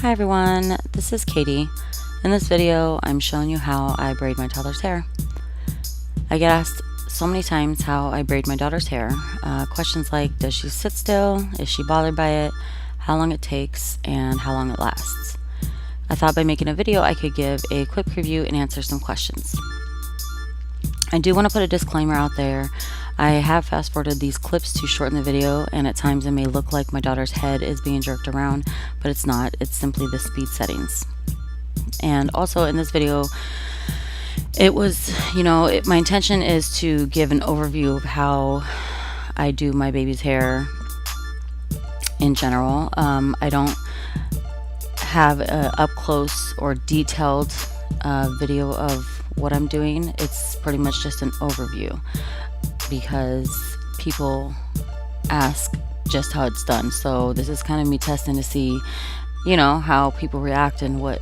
Hi everyone, this is Katie. In this video, I'm showing you how I braid my toddler's hair. I get asked so many times how I braid my daughter's hair. Questions like, does she sit still? Is she bothered by it? How long it takes? And how long it lasts? I thought by making a video, I could give a quick review and answer some questions. I do want to put a disclaimer out there. I have fast forwarded these clips to shorten the video, and at times it may look like my daughter's head is being jerked around, but it's not. It's simply the speed settings. And also in this video, it was, my intention is to give an overview of how I do my baby's hair in general. I don't have an up close or detailed video of what I'm doing. It's pretty much just an overview because people ask just how it's done. So this is kind of me testing to see, how people react and what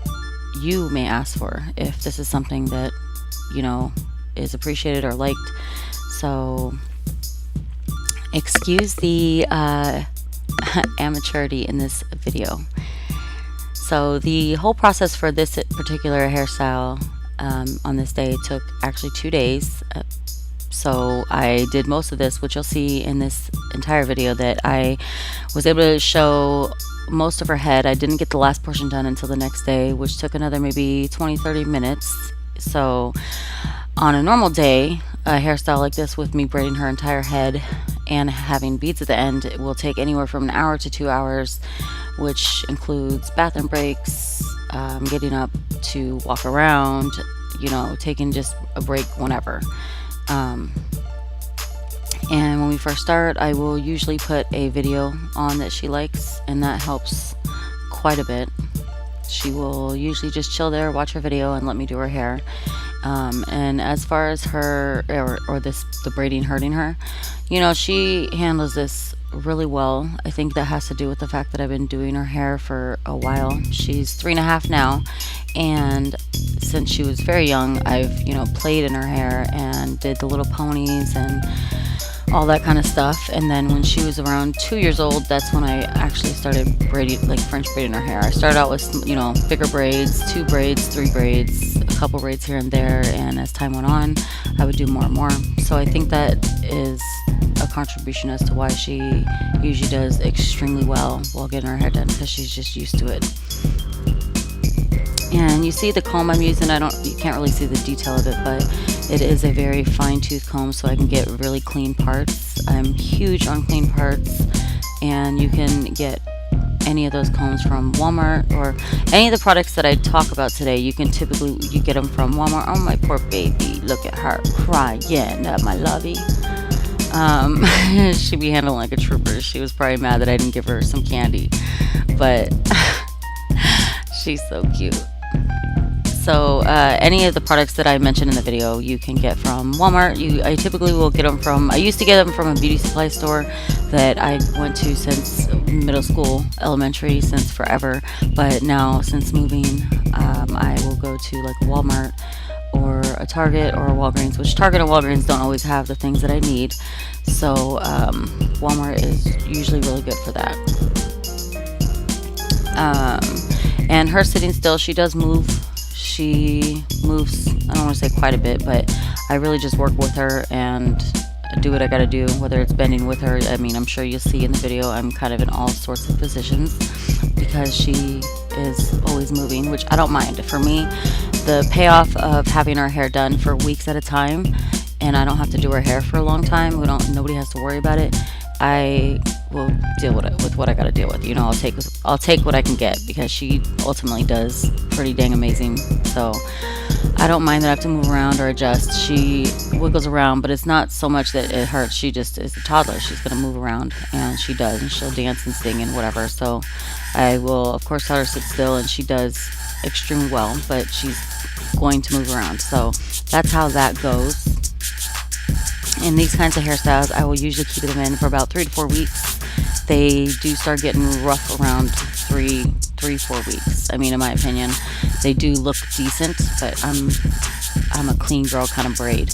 you may ask for, if this is something that, is appreciated or liked. So excuse the amateurity in this video. So the whole process for this particular hairstyle on this day took actually 2 days. So I did most of this, which you'll see in this entire video, that I was able to show most of her head. I didn't get the last portion done until the next day, which took another maybe 20-30 minutes. So on a normal day, a hairstyle like this with me braiding her entire head and having beads at the end, it will take anywhere from an hour to 2 hours, which includes bathroom breaks, getting up to walk around, taking just a break whenever. And when we first start, I will usually put a video on that she likes, and that helps quite a bit. She will usually just chill there, watch her video, and let me do her hair. And as far as her the braiding hurting her, she handles this really well. I think that has to do with the fact that I've been doing her hair for a while. She's 3.5 now, and since she was very young, I've played in her hair and did the little ponies and all that kind of stuff. And then when she was around 2 years old, that's when I actually started braiding, like French braiding her hair. I started out with bigger braids, 2 braids, 3 braids, a couple braids here and there, and as time went on, I would do more and more. So I think that is a contribution as to why she usually does extremely well while getting her hair done, because she's just used to it. And you see the comb I'm using. You can't really see the detail of it, but it is a very fine-tooth comb, so I can get really clean parts. I'm huge on clean parts, and you can get any of those combs from Walmart, or any of the products that I talk about today. You get them from Walmart. Oh, my poor baby, look at her crying, my lovey. She'd be handling like a trooper. She was probably mad that I didn't give her some candy, but she's so cute. So any of the products that I mentioned in the video, you can get from Walmart. I typically will get them from, I used to get them from a beauty supply store that I went to since middle school, elementary, since forever. But now, since moving, I will go to like Walmart or a Target or a Walgreens, which Target and Walgreens don't always have the things that I need. So Walmart is usually really good for that. And her sitting still, she does move. She moves, I don't want to say quite a bit, but I really just work with her and do what I gotta do, whether it's bending with her. I mean, I'm sure you'll see in the video, I'm kind of in all sorts of positions because she is always moving, which I don't mind. For me, the payoff of having her hair done for weeks at a time, and I don't have to do her hair for a long time, nobody has to worry about it, I will deal with what I gotta deal with. I'll take what I can get, because she ultimately does pretty dang amazing. So I don't mind that I have to move around or adjust. She wiggles around, but it's not so much that it hurts. She just is a toddler. She's gonna move around, and she does, and she'll dance and sing and whatever. So I will, of course, tell her to sit still, and she does extremely well, but she's going to move around. So that's how that goes. In these kinds of hairstyles, I will usually keep them in for about 3 to 4 weeks. They do start getting rough around 3-4 weeks. I mean, in my opinion, they do look decent, but I'm a clean girl kind of braid,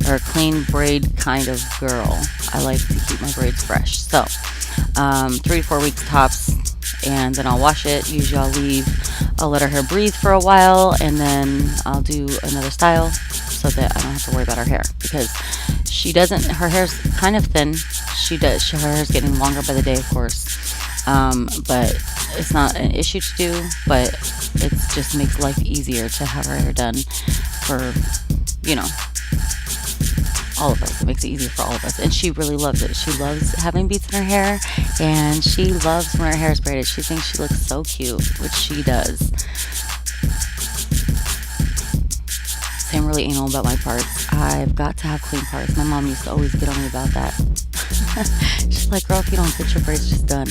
or a clean braid kind of girl. I like to keep my braids fresh. So 3 to 4 weeks tops, and then I'll wash it. Usually I'll let her hair breathe for a while, and then I'll do another style so that I don't have to worry about her hair, because her hair's kind of thin. Her hair's getting longer by the day, of course. But it's not an issue to do, but it just makes life easier to have her hair done for, all of us. It makes it easier for all of us, and she really loves it. She loves having beads in her hair, and she loves when her hair is braided. She thinks she looks so cute, which she does. So I'm really anal about my parts. I've got to have clean parts. My mom used to always get on me about that. She's like, girl, if you don't get your braids just done.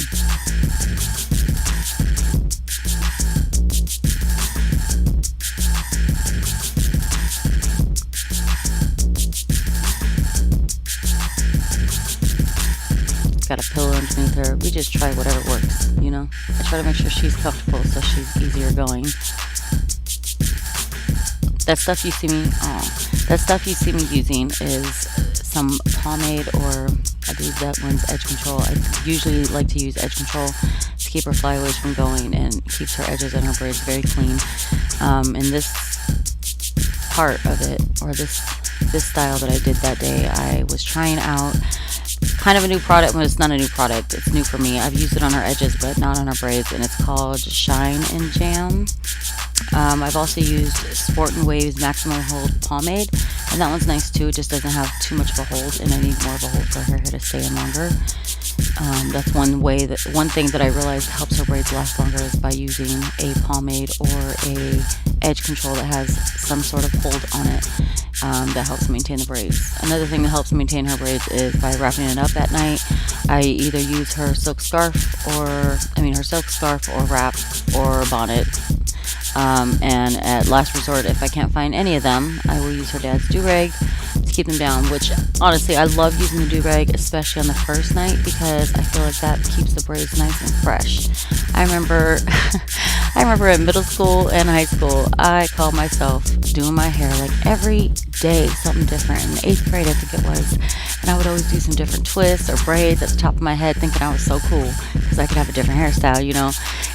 Got a pillow underneath her. We just try whatever works, I try to make sure she's comfortable so she's easier going. That stuff you see me using is some pomade, or I believe that one's edge control. I usually like to use edge control to keep her flyaways from going and keeps her edges and her braids very clean. In this part of it, or this style that I did that day, I was trying out kind of a new product. Well, it's not a new product, it's new for me. I've used it on her edges but not on her braids, and it's called Shine N Jam. I've also used Sport and Waves Maximum Hold Pomade, and that one's nice too. It just doesn't have too much of a hold, and I need more of a hold for her hair to stay in longer. That's one thing that I realized helps her braids last longer is by using a pomade or a edge control that has some sort of hold on it, that helps maintain the braids. Another thing that helps maintain her braids is by wrapping it up at night. I either use her silk scarf or wrap or bonnet. And at last resort, if I can't find any of them, I will use her dad's do-rag to keep them down, which honestly I love using the do-rag, especially on the first night, because I feel like that keeps the braids nice and fresh. I remember in middle school and high school, I called myself doing my hair like every day, something different. In 8th grade, I think it was, and I would always do some different twists or braids at the top of my head, thinking I was so cool because I could have a different hairstyle,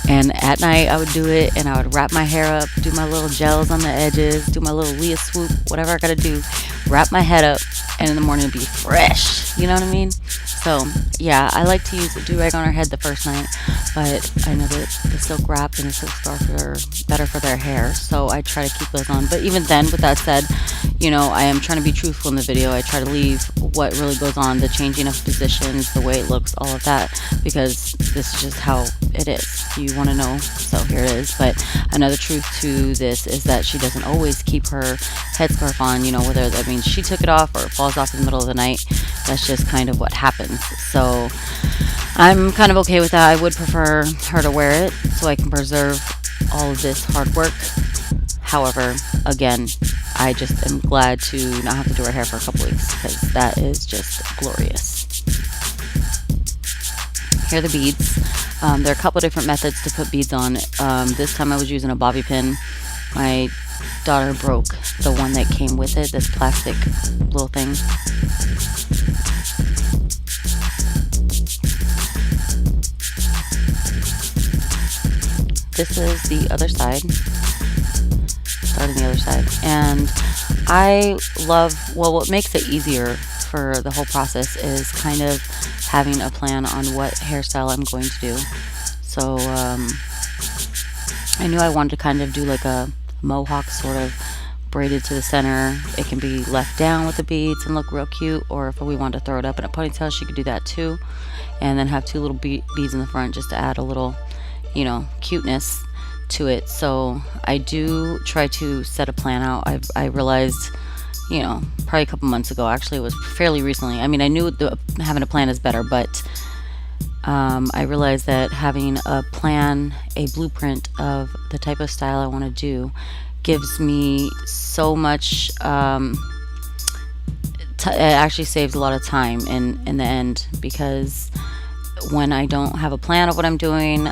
and at night I would do it, and I would wrap my hair up, do my little gels on the edges, do my little Leah swoop, whatever I gotta do, wrap my head up, and in the morning it'd be fresh, you know what I mean? So yeah, I like to use a do-rag on her head the first night, but I know that the silk wrap and the silk scarf are better for their hair, so I try to keep those on. But even then, with that said, I am trying to be truthful in the video. I try to leave what really goes on, the changing of positions, the way it looks, all of that, because this is just how it is. You want to know, so here it is. But another truth to this is that she doesn't always keep her headscarf on, whether that means she took it off or it falls off in the middle of the night. That's just kind of what happens. So I'm kind of okay with that. I would prefer her to wear it so I can preserve all of this hard work. However, again, I just am glad to not have to do her hair for a couple weeks, because that is just glorious. Here are the beads. There are a couple different methods to put beads on. This time I was using a bobby pin. My daughter broke the one that came with it, this plastic little thing. This is the other side. Starting the other side. And I love, what makes it easier for the whole process is kind of having a plan on what hairstyle I'm going to do. So I knew I wanted to kind of do like a mohawk, sort of braided to the center. It can be left down with the beads and look real cute, or if we wanted to throw it up in a ponytail, she could do that too, and then have 2 little beads in the front just to add a little, cuteness to it. So I do try to set a plan out. I realized, probably a couple months ago, actually it was fairly recently. I mean, I knew having a plan is better, but I realized that having a plan, a blueprint of the type of style I want to do, gives me so much, it actually saves a lot of time in the end, because when I don't have a plan of what I'm doing,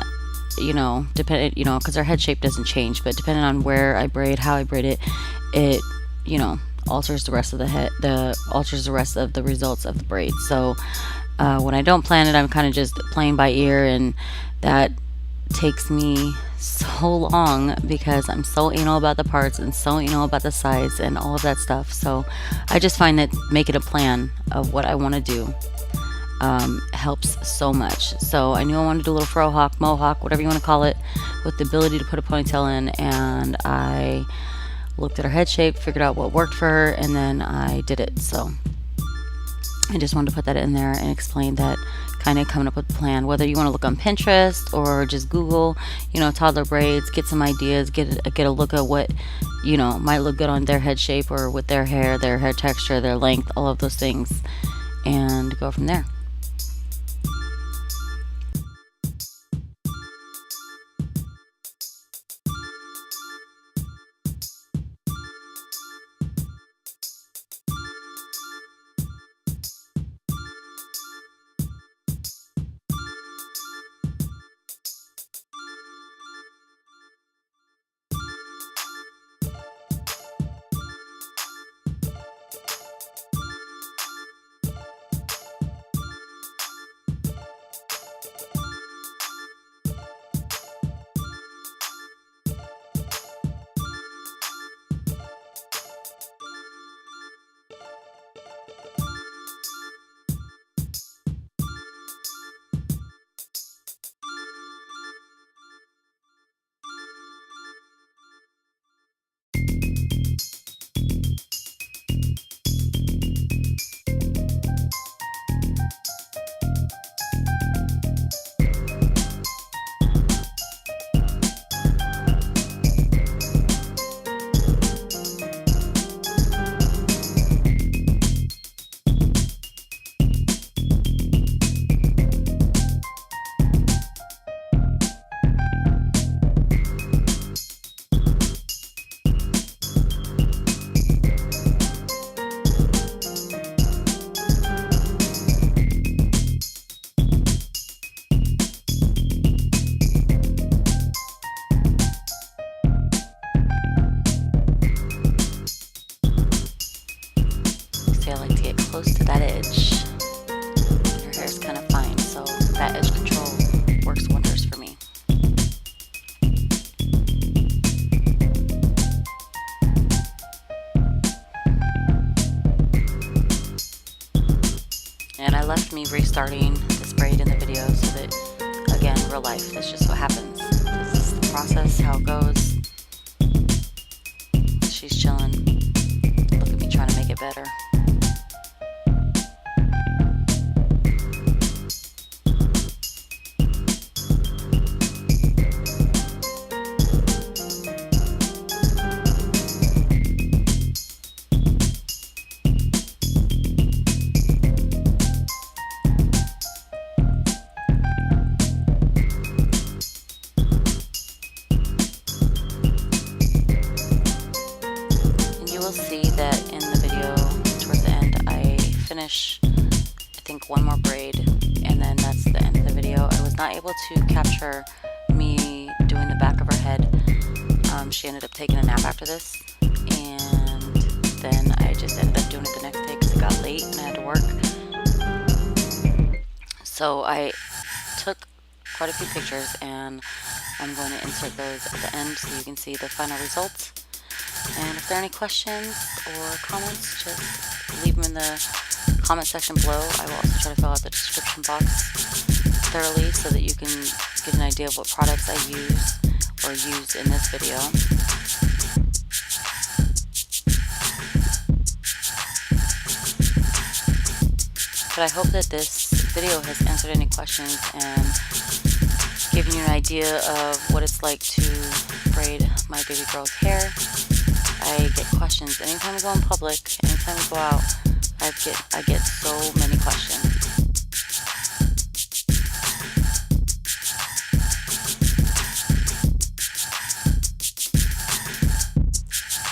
because our head shape doesn't change, but depending on where I braid, how I braid it alters the rest of the head, alters the rest of the results of the braid. So when I don't plan it, I'm kind of just playing by ear, and that takes me so long because I'm so anal about the parts and so anal about the size and all of that stuff. So I just find that making a plan of what I want to do helps so much. So I knew I wanted to do a little fro hawk, mohawk, whatever you want to call it, with the ability to put a ponytail in, and I looked at her head shape, figured out what worked for her, and then I did it. So I just wanted to put that in there and explain that, kind of coming up with a plan. Whether you want to look on Pinterest or just Google, toddler braids, get some ideas, get a look at what, might look good on their head shape or with their hair texture, their length, all of those things, and go from there. I like to get close to that edge. And her hair is kind of fine, so that edge control works wonders for me. And I left me restarting this braid in the video so that, again, real life, that's just what happens. This is the process, how it goes. She's chilling. Look at me trying to make it better. See that in the video towards the end I finish, I think, one more braid, and then that's the end of the video. I was not able to capture me doing the back of her head. She ended up taking a nap after this, and then I just ended up doing it the next day because it got late and I had to work. So I took quite a few pictures, and I'm going to insert those at the end so you can see the final results. And if there are any questions or comments, just leave them in the comment section below. I will also try to fill out the description box thoroughly so that you can get an idea of what products I use or used in this video. But I hope that this video has answered any questions and given you an idea of what it's like to braid my baby girl's hair. I get questions anytime we go in public, anytime we go out. I get so many questions.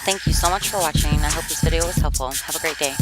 Thank you so much for watching. I hope this video was helpful. Have a great day.